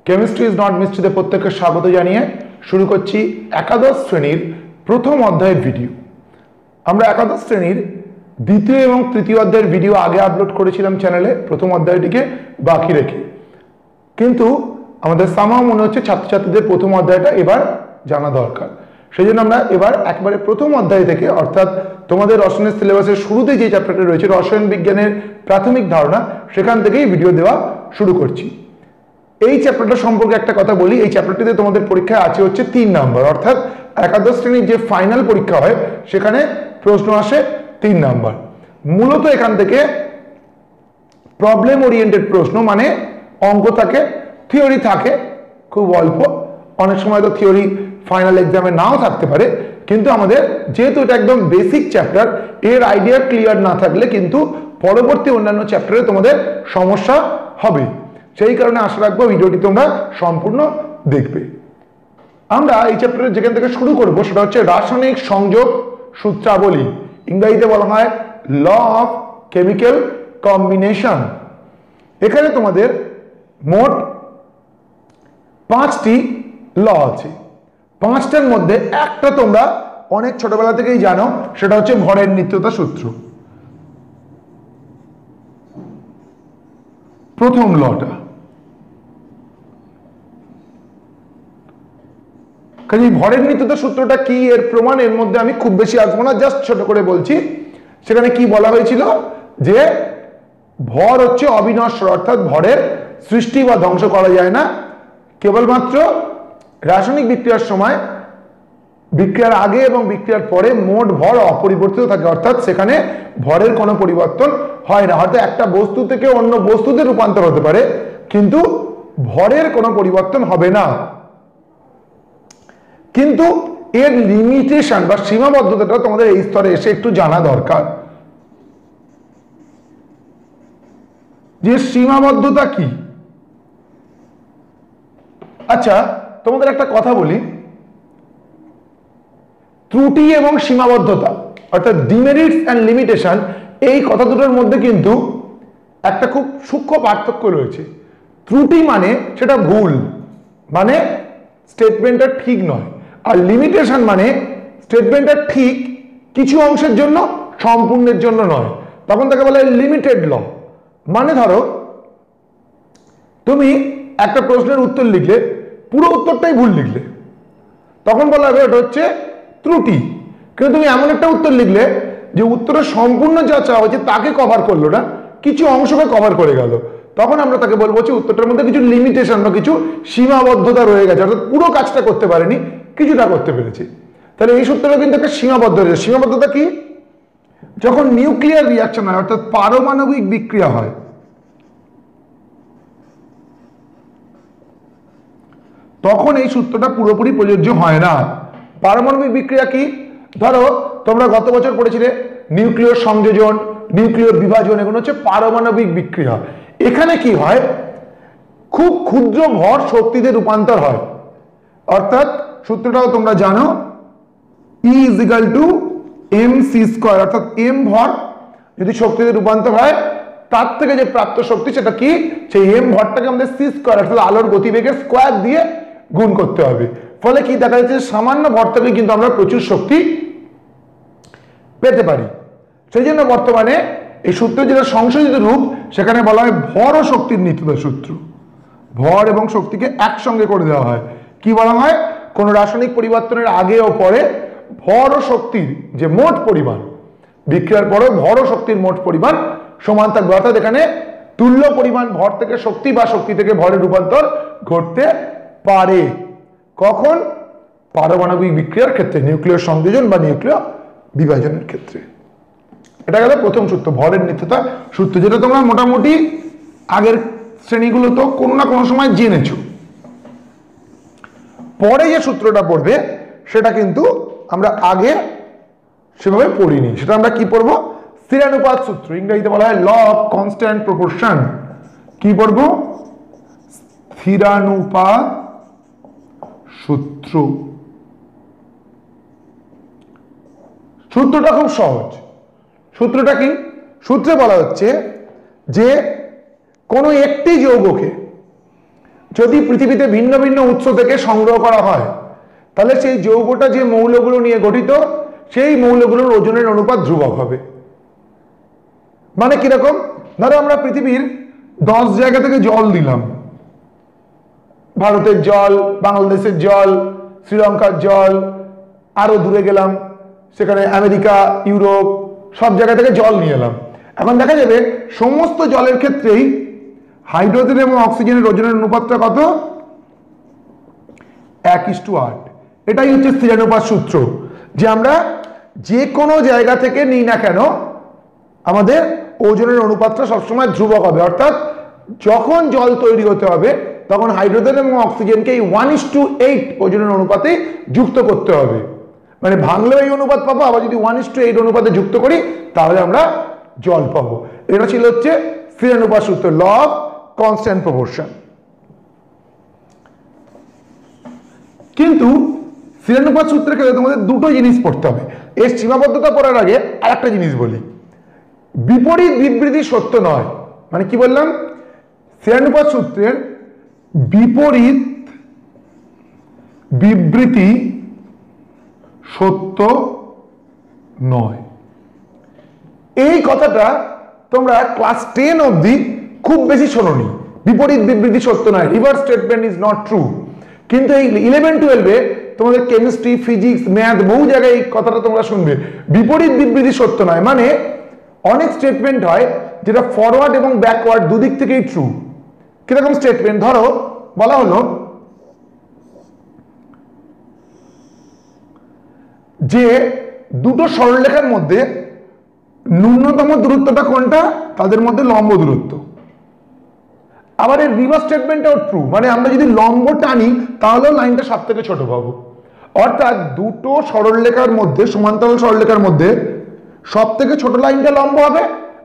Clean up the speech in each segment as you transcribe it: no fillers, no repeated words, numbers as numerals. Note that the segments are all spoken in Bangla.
কেমিস্ট্রি ইজ নট মিস্ট্রিতে প্রত্যেককে স্বাগত জানিয়ে শুরু করছি একাদশ শ্রেণীর প্রথম অধ্যায়ের ভিডিও। আমরা একাদশ শ্রেণীর দ্বিতীয় এবং তৃতীয় অধ্যায়ের ভিডিও আগে আপলোড করেছিলাম চ্যানেলে, প্রথম অধ্যায়টিকে বাকি রেখে। কিন্তু আমাদের সামাও মনে হচ্ছে ছাত্রছাত্রীদের প্রথম অধ্যায়টা এবার জানা দরকার, সেই জন্য আমরা এবার একবারে প্রথম অধ্যায় থেকে, অর্থাৎ তোমাদের রসায়নের সিলেবাসের শুরুতে যে চ্যাপ্টারটা রয়েছে রসায়ন বিজ্ঞানের প্রাথমিক ধারণা, সেখান থেকেই ভিডিও দেওয়া শুরু করছি। এই চ্যাপ্টারটা সম্পর্কে একটা কথা বলি, এই চ্যাপ্টারটিতে তোমাদের পরীক্ষায় আছে হচ্ছে 3 নম্বর, অর্থাৎ একাদশ শ্রেণীর যে ফাইনাল পরীক্ষা হয় সেখানে প্রশ্ন আসে 3 নম্বর। মূলত এখান থেকে প্রবলেম ওরিয়েন্টেড প্রশ্ন, মানে অঙ্ক থাকে, থিওরি থাকে খুব অল্প, অনেক সময় তো থিওরি ফাইনাল এক্সামে নাও থাকতে পারে, কিন্তু আমাদের যেহেতু এটা একদম বেসিক চ্যাপ্টার, এর আইডিয়া ক্লিয়ার না থাকলে কিন্তু পরবর্তী অন্যান্য চ্যাপ্টারে তোমাদের সমস্যা হবে। সেই কারণে আশা রাখবো ভিডিওটি তোমরা সম্পূর্ণ দেখবে। আমরা এই চ্যাপ্টারে যেখান থেকে শুরু করব সেটা হচ্ছে রাসায়নিক সংযোগ সূত্রাবলী, ইংরেজিতে বলা হয় ল অফ কেমিক্যাল কম্বিনেশন। এখানে তোমাদের মোট 5টি ল আছে। 5টার মধ্যে একটা তোমরা অনেক ছোটবেলা থেকেই জানো, সেটা হচ্ছে ভরের নিত্যতা সূত্র, প্রথম লটা। কাজে ভরের নিত্যতা সূত্রটা কি, এর প্রমাণ, এর মধ্যে আমি খুব বেশি আসবো না, জাস্ট ছোট করে বলছি। সেখানে কি বলা হয়েছিল যে ভর হচ্ছে অবিনশ্বর, অর্থাৎ ভরের সৃষ্টি বা ধ্বংস করা যায় না, কেবলমাত্র রাসায়নিক বিক্রিয়ার সময়, বিক্রিয়ার আগে এবং বিক্রিয়ার পরে মোট ভর অপরিবর্তিত থাকে, অর্থাৎ সেখানে ভরের কোনো পরিবর্তন হয় না। হয়তো একটা বস্তু থেকে অন্য বস্তুতে রূপান্তর হতে পারে, কিন্তু ভরের কোনো পরিবর্তন হবে না। কিন্তু এর লিমিটেশন বা সীমাবদ্ধতাটা তোমাদের এই স্তরে এসে একটু জানা দরকার, যে সীমাবদ্ধতা কি। আচ্ছা, তোমাদের একটা কথা বলি, ত্রুটি এবং সীমাবদ্ধতা, অর্থাৎ ডিমেরিটস অ্যান্ড লিমিটেশন, এই কথা দুটোর মধ্যে কিন্তু একটা খুব সূক্ষ্ম পার্থক্য রয়েছে। ত্রুটি মানে সেটা ভুল, মানে স্টেটমেন্টটা ঠিক নয়, আর লিমিটেশন মানে স্টেটমেন্টটা ঠিক কিছু অংশের জন্য, সম্পূর্ণের জন্য নয়, তখন তাকে বলে লিমিটেড ল। মানে ধরো তুমি একটা প্রশ্নের উত্তর লিখলে, পুরো উত্তরটাই ভুল লিখলে, তখন বলা হবে ওটা হচ্ছে ত্রুটি। কিন্তু তুমি এমন একটা উত্তর লিখলে যে উত্তরের সম্পূর্ণ যা চাওয়া হয়েছে তাকে কভার করলো না, কিছু অংশকে কভার করে গেল, তখন আমরা তাকে বলবো যে উত্তরটার মধ্যে কিছু লিমিটেশন বা কিছু সীমাবদ্ধতা রয়ে গেছে, অর্থাৎ পুরো কাজটা করতে পারেনি, কিছুটা করতে পেরেছি। তাহলে এই সূত্রটা কিন্তু একটা সীমাবদ্ধতা। সীমাবদ্ধতা কি? যখন নিউক্লিয়ার রিয়াকশন হয়, অর্থাৎ পারমাণবিক বিক্রিয়া হয়, তখন এই সূত্রটা পুরোপুরি প্রযোজ্য হয় না। পারমাণবিক বিক্রিয়া কি? ধরো তোমরা গত বছর পড়েছিলে নিউক্লিয় সংযোজন, নিউক্লিয় বিভাজন, এগুলো হচ্ছে পারমাণবিক বিক্রিয়া। এখানে কি হয়, খুব ক্ষুদ্র ভর শক্তিতে রূপান্তর হয়, অর্থাৎ সূত্রটাও তোমরা জানো, E = mc², অর্থাৎ m ভর যদি শক্তিতে রূপান্তর হয়, তার থেকে যে প্রাপ্ত শক্তি সেটা কি, সেই m ভরটাকে আমাদের c², অর্থাৎ আলোর গতিবেগের স্কোয়ার দিয়ে গুণ করতে হবে। ফলে কি দেখা যাচ্ছে, সামান্য ভর থেকে কিন্তু আমরা প্রচুর শক্তি পেতে পারি। সেই জন্য বর্তমানে এই সূত্রের যেটা সংশোধিত রূপ, সেখানে বলা হয় ভর ও শক্তির নিত্যতা সূত্র। ভর এবং শক্তিকে একসঙ্গে করে দেওয়া হয়। কি বলা হয়, কোন রাসায়নিক পরিবর্তনের আগে ও পরে ভর ও শক্তির যে মোট পরিমাণ, বিক্রিয়ার পরে ভর ও শক্তির মোট পরিমাণ সমান থাকবে, অর্থাৎ এখানে তুল্য পরিমাণ ভর থেকে শক্তি বা শক্তি থেকে ভরের রূপান্তর ঘটতে পারে। কখন? পারমাণবিক বিক্রিয়ার ক্ষেত্রে, নিউক্লিয় সংযোজন বা নিউক্লিয় বিভাজনের ক্ষেত্রে। এটা গেল প্রথম সূত্র, ভরের নিত্যতা সূত্র, যেটা তোমরা মোটামুটি আগের শ্রেণীগুলো তো কোনো না কোনো সময় জেনেছো। পরে যে সূত্রটা পড়বে সেটা কিন্তু আমরা আগে সেভাবে পড়িনি, সেটা আমরা কি পড়বো, স্থিরানুপাত সূত্র, ইংরেজিতে বলা হয় ল অফ কনস্ট্যান্ট প্রপোর্শন। কি পড়বো? স্থিরানুপাত সূত্র। সূত্রটা খুব সহজ। সূত্রটা কি? সূত্রে বলা হচ্ছে যে কোনো একটি যৌগকে যদি পৃথিবীতে ভিন্ন ভিন্ন উৎস থেকে সংগ্রহ করা হয় তাহলে সেই যৌগটা যে মৌলগুলো নিয়ে গঠিত সেই মৌলগুলোর ওজনের অনুপাত ধ্রুবক হবে। মানে কিরকম, ধরো আমরা পৃথিবীর 10 জায়গা থেকে জল দিলাম, ভারতের জল, বাংলাদেশের জল, শ্রীলঙ্কার জল, আরো দূরে গেলাম সেখানে আমেরিকা, ইউরোপ, সব জায়গা থেকে জল নিয়ে এলাম। এখন দেখা যাবে সমস্ত জলের ক্ষেত্রেই হাইড্রোজেন এবং অক্সিজেনের ওজনের অনুপাতটা কত? 1:8। এটাই হচ্ছে স্থিরানুপাত সূত্র, যে আমরা যে কোনো জায়গা থেকে নিই না কেন আমাদের ওজনের অনুপাতটা সবসময় ধ্রুবক হবে। অর্থাৎ যখন জল তৈরি হতে হবে তখন হাইড্রোজেন এবং অক্সিজেনকে এই 1:8 ওজনের অনুপাতে যুক্ত করতে হবে। মানে ভাঙলেও এই অনুপাত পাবো, আবার যদি 1:8 অনুপাতে যুক্ত করি তাহলে আমরা জল পাবো। এটা ছিল হচ্ছে স্থিরানুপাত সূত্র, ল অফ কনস্ট্যান্ট প্রপোর্শন। কিন্তু স্থিরানুপাত সূত্রের ক্ষেত্রে তোমাদের দুটো জিনিস পড়তে হবে। এর সীমাবদ্ধতা পড়ার আগে আর একটা জিনিস বলি, বিপরীত বিবৃতি সত্য নয়। মানে কি বললাম? স্থিরানুপাত সূত্রের বিপরীত বিবৃতি সত্য নয়। এই কথাটা তোমরা ক্লাস 10 অবধি খুব বেশি শোনোনি। বিপরীত বিবৃতি সত্য নয়, reverse statement is not true. কিন্তু এই 11-12-এ তোমাদের কেমিস্ট্রি, ফিজিক্স, ম্যাথ বহু জায়গায় এই কথাটা তোমরা শুনবে, বিপরীত বিবৃতি সত্য নয়। মানে অনেক স্টেটমেন্ট হয় যেটা ফরওয়ার্ড এবং ব্যাকওয়ার্ড দুদিক থেকেই ট্রু। কিরকম স্টেটমেন্ট? ধরো বলা হলো যে দুটো সরলরেখার মধ্যে ন্যূনতম দূরত্বটা কোনটা? তাদের মধ্যে লম্ব দূরত্ব। আবার এর রিভার্স স্টেটমেন্টটাও ট্রু, মানে আমরা যদি লম্ব টানি তাহলেও লাইনটা সব থেকে ছোট পাবো। অর্থাৎ দুটো সরলরেখার মধ্যে, সমান্তরাল সরলরেখার মধ্যে সব থেকে ছোট লাইনটা লম্ব হবে,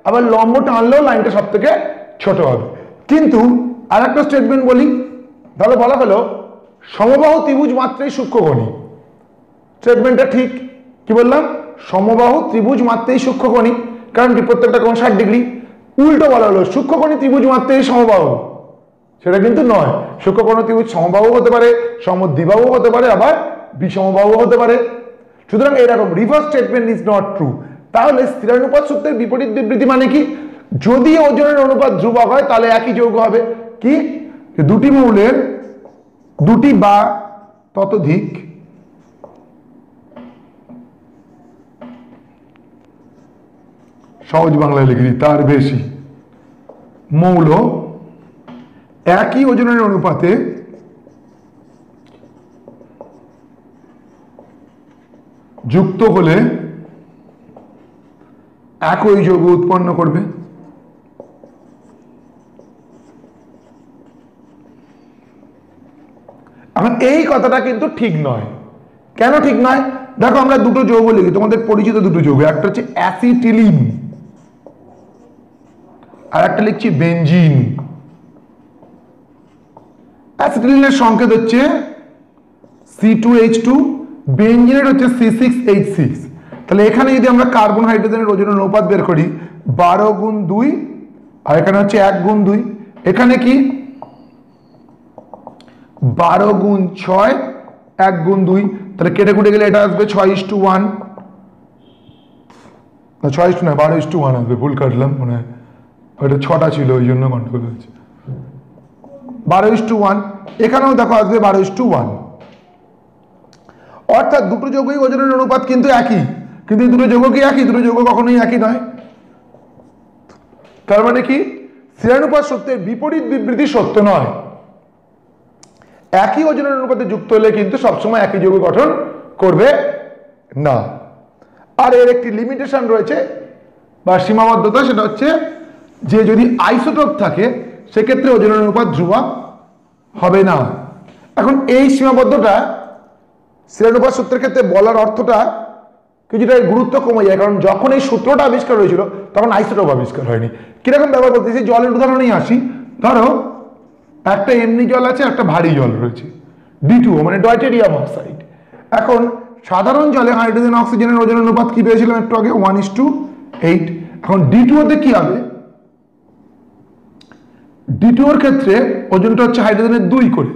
আবার লম্ব টানলেও লাইনটা সব থেকে ছোট হবে। কিন্তু আর একটা স্টেটমেন্ট বলি, তাহলে বলা হলো সমবাহু ত্রিভুজ মাত্রেই সূক্ষ্মকোণী। স্টেটমেন্টটা ঠিক। কি বললাম? সমবাহু ত্রিভুজ মাত্রেই সূক্ষ্মকোণী, কারণ কি প্রত্যেকটা কোণ 60 ডিগ্রি। উল্টো বলা হলো সূক্ষ্মকোণী ত্রিভুজ মাত্রেই সমবাহু, সেটা কিন্তু নয়। সূক্ষ্মকোণী ত্রিভুজ সমবাহু হতে পারে, সমদ্বিবাহু হতে পারে, আবার বিষমবাহু হতে পারে। সুতরাং এরকম reverse statement is not true. তাহলে স্থিরানুপাত সূত্রের বিপরীত বিবৃতি মানে কি? যদি ওজনের অনুপাত ধ্রুবক হয় তাহলে একই যৌগ হবে। কি? দুটি মৌলের দুটি বা ততোধিক সহজ বাংলায় লিখে দিই, তার বেশি মৌল একই ওজনের অনুপাতে যুক্ত হলে একই যৌগ উৎপন্ন করবে। এখন এই কথাটা কিন্তু ঠিক নয়। কেন ঠিক নয়? দেখো আমরা দুটো যৌগ লিখি, তোমাদের পরিচিত দুটো যৌগ, একটা হচ্ছে অ্যাসিটিলিন আর একটা লিখছি বেনজিন। অ্যাসিটিলিনের সংকেত হচ্ছে C2H2, বেনজিনের হচ্ছে C6H6। তাহলে এখানে যদি আমরা কার্বন হাইড্রোজেনের ওজনের অনুপাত বের করি 12 × 2, আর এখানে হচ্ছে 1 × 2, এখানে কি 12 × 6, 1 × 2, তাহলে কেটে কুটে গেলে এটা আসবে 6:1, 6:2 না 12:1 আসবে, ভুল কাটলাম, মানে ওইটা 6টা ছিল ওই জন্য গন্ডগোল হয়েছে। 12:1, এখানেও দেখো আসবে 12:1। অর্থাৎ দুটো যৌগই ওজনের অনুপাত কিন্তু একই, কিন্তু দুটো যৌগ কি একই? দুটো যৌগ কখনোই একই নয়। তার মানে কি? স্থিরানুপাত সূত্রের বিপরীত বিবৃতি সত্য নয়। একই ওজনের অনুপাতে যুক্ত হলে কিন্তু সবসময় একই যৌগ গঠন করবে না। আর এর একটি লিমিটেশন রয়েছে বা সীমাবদ্ধতা, সেটা হচ্ছে যে যদি আইসোটোপ থাকে সেক্ষেত্রে ওজনের অনুপাত ধ্রুবক হবে না। এখন এই সীমাবদ্ধতা স্থিরানুপাত সূত্রের ক্ষেত্রে বলার অর্থটা কিছুটা গুরুত্ব কমে যায়, কারণ যখন এই সূত্রটা আবিষ্কার হয়েছিল তখন আইসোটোপ আবিষ্কার হয়নি। কিরকম ব্যবহার করতেছি? জলের উদাহরণেই আসি। ধরো একটা এমনি জল আছে, একটা ভারী জল রয়েছে, D2O মানে ডয়টেরিয়াম অক্সাইড। এখন সাধারণ জলে হাইড্রোজেন অক্সিজেনের ওজনের অনুপাত কি পেয়েছিলাম একটু আগে? 1:8। এখন D2O তে কি হবে? D2 এর ক্ষেত্রে ওজনটা হচ্ছে হাইড্রোজেনের 2 করে,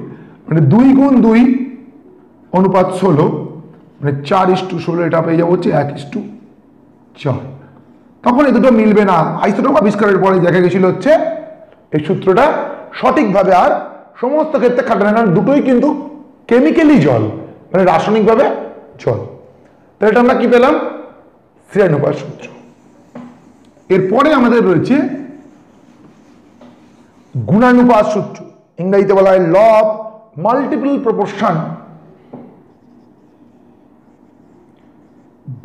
মানে 2 গুণ 2 অনুপাত 16, মানে 4:16, এটা পেয়ে যাবো হচ্ছে 1:4। তখন এই দুটো মিলবে না। আইসোটোপ আবিষ্কারের পরে দেখা গেছিল হচ্ছে এই সূত্রটা সঠিকভাবে আর সমস্ত ক্ষেত্রে খাটে না, কারণ দুটোই কিন্তু কেমিক্যালি জল, মানে রাসায়নিকভাবে জল। তাহলে এটা আমরা কি পেলাম? শ্রেয়ানুপাত সূত্র। এরপরে আমাদের রয়েছে গুণানুপাত সূত্র, ইংরেজিতে বলা হয় ল অফ মাল্টিপল প্রপোর্শন।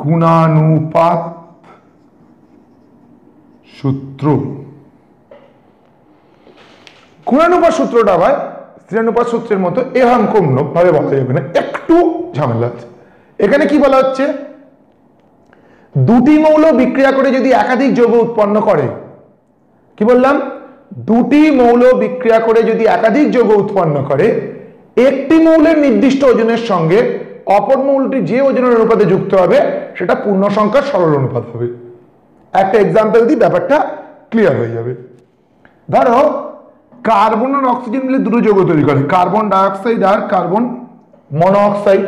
গুণানুপাত সূত্র, গুণানুপাত সূত্রটা আবার শ্রেয়ানুপাত সূত্রের মতো এরকম কম ভাবে বলা যাবে না, একটু ঝামেলা আছে। এখানে কি বলা হচ্ছে? দুটি মৌল বিক্রিয়া করে যদি একাধিক যৌগ উৎপন্ন করে, কি বললাম? দুটি মৌল বিক্রিয়া করে যদি একাধিক যৌগ উৎপন্ন করে, একটি মৌলের নির্দিষ্ট ওজনের সঙ্গে অপর মৌলটি যে ওজনের অনুপাতে যুক্ত হবে সেটা পূর্ণ সংখ্যার সরল অনুপাত হবে। একটা এক্সাম্পল দিই, ব্যাপারটা ক্লিয়ার হয়ে যাবে। ধরো কার্বন আর অক্সিজেন মিলে দুটো যৌগ তৈরি করে, কার্বন ডাইঅক্সাইড আর কার্বন মনোঅক্সাইড।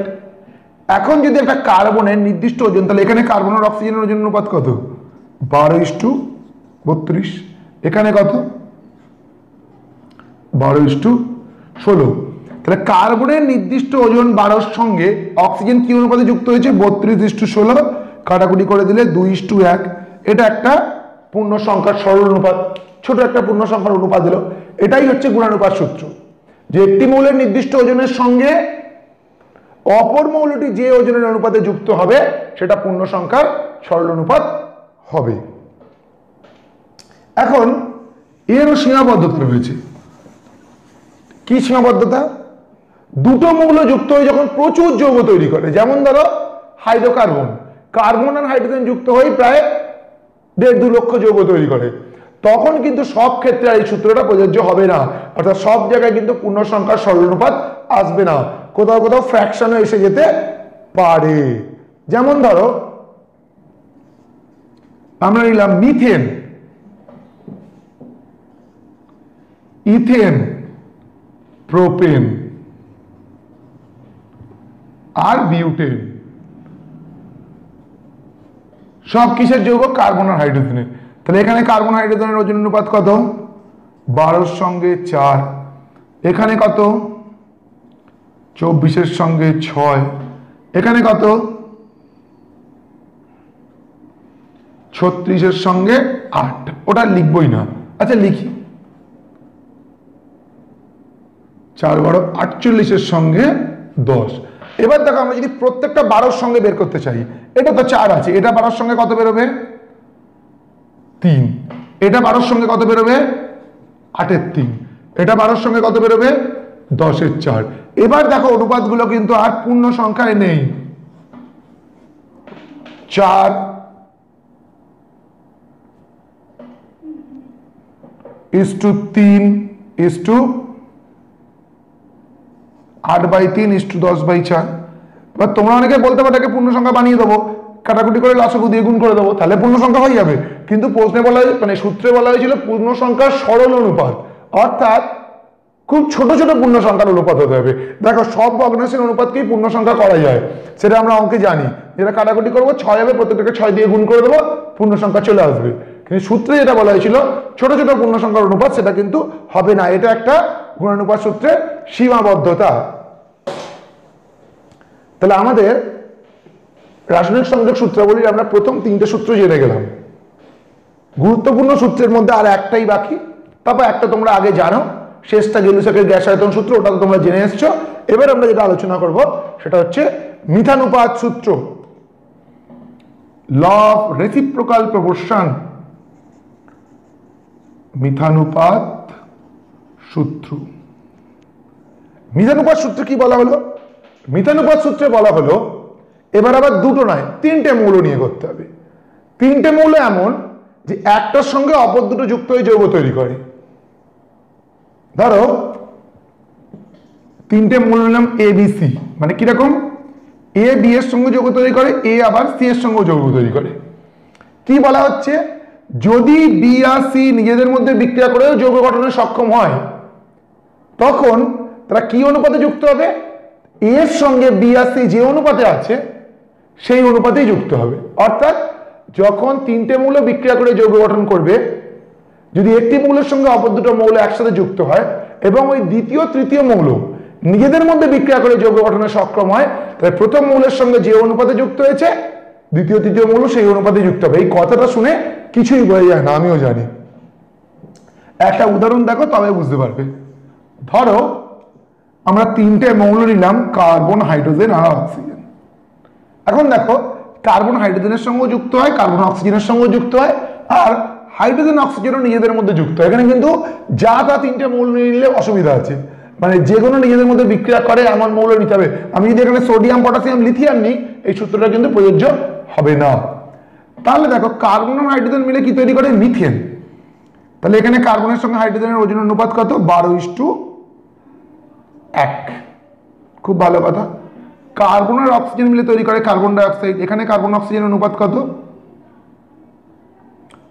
এখন যদি একটা কার্বনের নির্দিষ্ট ওজন, তাহলে এখানে কার্বন আর অক্সিজেনের ওজন অনুপাত কত? 12:32। এখানে কত? 12:16। তাহলে কার্বনের নির্দিষ্ট ওজন 12 সঙ্গে অক্সিজেন কি অনুপাতে যুক্ত হয়েছে? 32:16। কাটাকুটি করে দিলে 2:1। এটা একটা পূর্ণ সংখ্যার সরল অনুপাত, ছোট একটা পূর্ণ সংখ্যার অনুপাত দিল। এটাই হচ্ছে গুণানুপাত সূত্র, যে একটি মৌলের নির্দিষ্ট ওজনের সঙ্গে অপর মৌলটি যে ওজনের অনুপাতে যুক্ত হবে সেটা পূর্ণ সংখ্যার সরল অনুপাত হবে। এখন এরও সীমাবদ্ধতা রয়েছে। কি সীমাবদ্ধতা? দুটো মৌল যুক্ত হয়ে যখন প্রচুর যৌগ তৈরি করে, যেমন ধরো হাইড্রোকার্বন, কার্বন আর হাইড্রোজেন যুক্ত হয়ে প্রায় 1.5-2 লক্ষ যৌগ তৈরি করে, তখন কিন্তু সব ক্ষেত্রে এই সূত্রটা প্রযোজ্য হবে না। অর্থাৎ সব জায়গায় কিন্তু পূর্ণ সংখ্যার সরল অনুপাত আসবে না, কোথাও কোথাও ফ্র্যাকশনও এসে যেতে পারে। যেমন ধরো আমরা নিলাম মিথেন, ইথেন, প্রোপেন আর বিউটেন, সব কিসের যৌগ? কার্বন আর হাইড্রোজেনের। তাহলে এখানে কার্বন হাইড্রোজেনের ওজন অনুপাত কত? 12 সঙ্গে 4। এখানে কত? 24 সঙ্গে 6। এখানে কত? 36 সঙ্গে 8। ওটা লিখবই না, আচ্ছা লিখি। 4 12 48 সঙ্গে 10। এবার দেখো আমরা যদি প্রত্যেকটা 12 সঙ্গে বের করতে চাই, এটা তো 4 আছে, এটা 12 সঙ্গে কত বেরোবে? 3। এটা 12 সঙ্গে কত বেরোবে? 8-এর 3। এটা 12 সঙ্গে কত বেরোবে? 10-এর 4। এবার দেখো অনুপাতগুলো কিন্তু আর পূর্ণ সংখ্যায় নেই। 4:3 8/3:10/4। এবার তোমরা অনেকে বলতে পারো পূর্ণ সংখ্যা বানিয়ে দেবো, কাটাকুটি করে লসাগু দিয়ে গুণ করে দেবো, তাহলে পূর্ণ সংখ্যা হয়ে যাবে। কিন্তু প্রশ্নে বলা, মানে সূত্রে বলা হয়েছিল পূর্ণ সংখ্যার সরল অনুপাত, অর্থাৎ খুব ছোট ছোট পূর্ণ সংখ্যার অনুপাত হতে হবে। দেখো সব ভগ্নাংশের অনুপাতকেই পূর্ণ সংখ্যা করা যায়, সেটা আমরা অঙ্কে জানি। যেটা কাটাকুটি করবো 6 হবে, প্রত্যেকটাকে 6 দিয়ে গুণ করে দেবো, পূর্ণ সংখ্যা চলে আসবে। কিন্তু সূত্রে যেটা বলা হয়েছিল ছোট ছোট পূর্ণ সংখ্যার অনুপাত, সেটা কিন্তু হবে না। এটা একটা গুণানুপাত সূত্রের সীমাবদ্ধতা। তাহলে আমাদের রাসায়নিক সংযোগ সূত্রাবলীর আমরা প্রথম 3টে সূত্র জেনে গেলাম। গুরুত্বপূর্ণ সূত্রের মধ্যে আর একটাই বাকি, তারপর একটা তোমরা আগে জানো, শেষটা গেলুসাকের গ্যাস আয়তন সূত্র, ওটা তো তোমরা জেনে এসছো। এবার আমরা যেটা আলোচনা করব সেটা হচ্ছে মিথানুপাত সূত্র, ল অফ রেসিপ্রোকাল প্রপোর্শন। মিথানুপাত সূত্র, মিথানুপাত সূত্রে কি বলা হলো? মিথানুপাত সূত্রে বলা হলো এবার আবার দুটো নয় 3টে মৌল নিয়ে করতে হবে। 3টে মৌল এমন যে একটার সঙ্গে অপর দুটো যুক্ত হয়ে যৌগ তৈরি করে। ধরো 3টে মৌল নিলাম এ বি সি, মানে কিরকম? এ বি এর সঙ্গে যৌগ তৈরি করে, এ আবার সি এর সঙ্গে যৌগ তৈরি করে। কি বলা হচ্ছে? যদি বি আর সি নিজেদের মধ্যে বিক্রিয়া করেও যৌগ গঠনে সক্ষম হয় তখন তারা কি অনুপাতে যুক্ত হবে? এর সঙ্গে বি আর সি যে অনুপাতে আছে সেই অনুপাতেই যুক্ত হবে। অর্থাৎ যখন তিনটে মৌল বিক্রিয়া করে যৌগ গঠন করবে, যদি একটি মৌলের সঙ্গে অপর দুটো মৌল একসাথে যুক্ত হয় এবং ওই দ্বিতীয় তৃতীয় মৌল নিজেদের মধ্যে বিক্রিয়া করে যৌগ গঠনে সক্ষম হয়, তাহলে প্রথম মৌলের সঙ্গে যে অনুপাতে যুক্ত হয়েছে দ্বিতীয় তৃতীয় মৌল সেই অনুপাতে যুক্ত হবে। এই কথাটা শুনে কিছুই বোঝা যায় না, আমিও জানি। একটা উদাহরণ দেখো তবে বুঝতে পারবে। ধরো আমরা তিনটে মৌল নিলাম, কার্বন, হাইড্রোজেন আর অক্সিজেন। এখন দেখো কার্বন হাইড্রোজেনের সঙ্গে যুক্ত হয়, কার্বন অক্সিজেনের সঙ্গে যুক্ত হয়, আর হাইড্রোজেন অক্সিজেনও নিজেদের মধ্যে যুক্ত হয়। এখানে কিন্তু যা তা তিনটে মৌল নিলে অসুবিধা আছে, মানে যে কোনো নিজেদের মধ্যে বিক্রিয়া করে এমন মৌল নিতে হবে। আমি যদি এখানে সোডিয়াম, পটাশিয়াম, লিথিয়াম নিই, এই সূত্রটা কিন্তু প্রযোজ্য হবে না। তাহলে দেখো কার্বন আর হাইড্রোজেন মিলে কি তৈরি করে? মিথেন। তাহলে এখানে কার্বনের সঙ্গে হাইড্রোজেনের ওজন অনুপাত কত? 12:1। খুব ভালো কথা। কার্বন আর অক্সিজেন মিলে তৈরি করে কার্বন ডাই অক্সাইড। এখানে কার্বন অক্সিজেনের অনুপাত কত?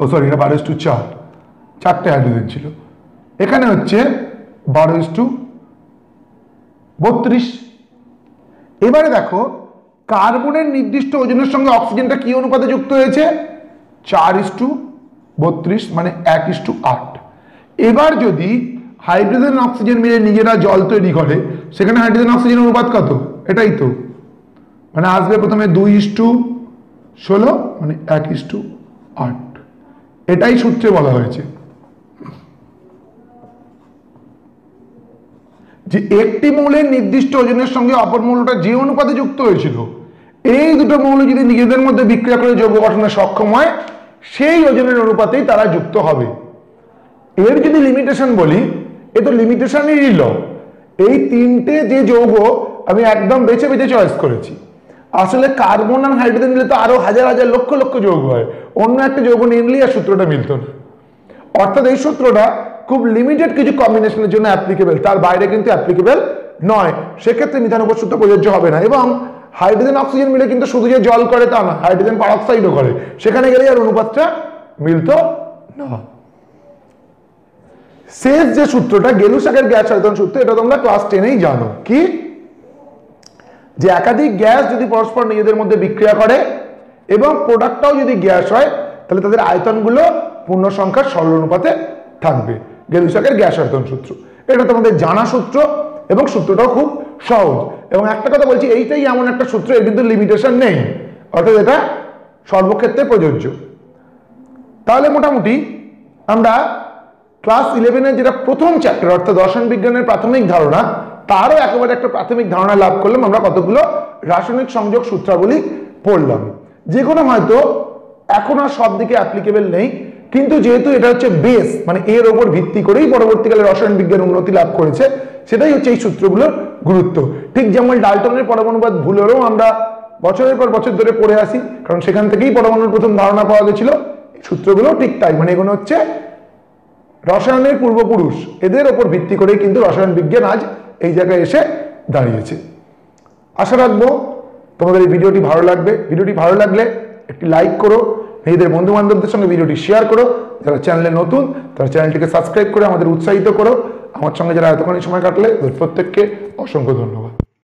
ও সরি, এটা 12:4, চারটে হাইড্রোজেন ছিল। এখানে হচ্ছে 12:32। এবারে দেখো কার্বনের নির্দিষ্ট ওজনের সঙ্গে অক্সিজেনটা কি অনুপাতে যুক্ত হয়েছে? 4:32, মানে 1:8। এবার যদি হাইড্রোজেন অক্সিজেন মিলে নিজেরা জল তৈরি করে, সেখানে হাইড্রোজেন অক্সিজেন অনুপাত কত? এটাই তো, মানে আসবে প্রথমে 2:16, মানে 1:8। এটাই সূত্রে বলা হয়েছে যে একটি মৌলের নির্দিষ্ট ওজনের সঙ্গে অপর মৌলটা যে অনুপাতে যুক্ত হয়েছিল, এই দুটো মৌল যদি নিজেদের মধ্যে বিক্রিয়া করে যৌগ গঠনে সক্ষম হয়, সেই ওজনের অনুপাতেই তারা যুক্ত হবে। এর যদি লিমিটেশন বলি, এ তো লিমিটেশনই ল। এই তিনটে যে যৌগ আমি একদম বেছে বেছে চয়েস করেছি। আসলে কার্বন আর হাইড্রোজেন মিলে তো আরো হাজার হাজার লক্ষ লক্ষ যৌগ হয়, অন্য একটা যৌগ নিয়ে নিলে আর সূত্রটা মিলত না। অর্থাৎ এই সূত্রটা খুব লিমিটেড কিছু কম্বিনেশনের জন্য অ্যাপ্লিকেবল, তার বাইরে কিন্তু অ্যাপ্লিকেবল নয়। সেক্ষেত্রে মিথান উপসূত্র প্রযোজ্য হবে না। এবং হাইড্রোজেন অক্সিজেন মিলে কিন্তু শুধু যে জল করে তা না, হাইড্রোজেন পারঅক্সাইডও করে, সেখানে গেলে আর অনুপাতটা মিলত না। শেষ যে সূত্রটা গেলুসাকের গ্যাস আয়তন সূত্র, এটা তোমরা ক্লাস 10-এই জানো। কি? যে একাধিক গ্যাস যদি পরস্পর নিজেদের মধ্যে বিক্রিয়া করে এবং প্রোডাক্টটাও যদি গ্যাস হয়, তাহলে তাদের আয়তনগুলো পূর্ণ সংখ্যার সরল অনুপাতে থাকবে। গেলুসাকের গ্যাস আয়তন সূত্র, এটা তোমাদের জানা সূত্র এবং সূত্রটাও খুব সহজ। এবং একটা কথা বলছি, এইটাই এমন একটা সূত্র, এর কিন্তু লিমিটেশন নেই, অর্থাৎ এটা সর্বক্ষেত্রে প্রযোজ্য। তাহলে মোটামুটি আমরা ক্লাস 11-এর যেটা প্রথম চ্যাপ্টার, অর্থাৎ রসায়ন বিজ্ঞানের প্রাথমিক ধারণা, তারও একেবারে একটা প্রাথমিক ধারণা লাভ করলাম। আমরা কতগুলো রাসায়নিক সংযোগ সূত্রাবলী পড়লাম, যেগুলো হয়তো এখন আর সব দিকে অ্যাপ্লিকেবল নেই, কিন্তু যেহেতু এটা হচ্ছে বেস, মানে এর ওপর ভিত্তি করেই পরবর্তীকালে রসায়ন বিজ্ঞান উন্নতি লাভ করেছে, সেটাই হচ্ছে এই সূত্রগুলোর গুরুত্ব। ঠিক যেমন ডাল্টনের পরমাণুবাদ ভুলেরও আমরা বছরের পর বছর ধরে পড়ে আসি, কারণ সেখান থেকেই পরমাণুর প্রথম ধারণা পাওয়া গেছিল। সূত্রগুলো ঠিক তাই, মানে এগুলো হচ্ছে রসায়নের পূর্বপুরুষ, এদের ওপর ভিত্তি করেই কিন্তু রসায়ন বিজ্ঞান আজ এই জায়গায় এসে দাঁড়িয়েছে। আশা রাখবো তোমাদের এই ভিডিওটি ভালো লাগবে। ভিডিওটি ভালো লাগলে একটি লাইক করো, নিজেদের বন্ধু বান্ধবদের সঙ্গে ভিডিওটি শেয়ার করো। যারা চ্যানেলে নতুন তারা চ্যানেলটিকে সাবস্ক্রাইব করে আমাদের উৎসাহিত করো। আমার সঙ্গে যারা এতক্ষণ সময় কাটলে প্রত্যেককে অসংখ্য ধন্যবাদ।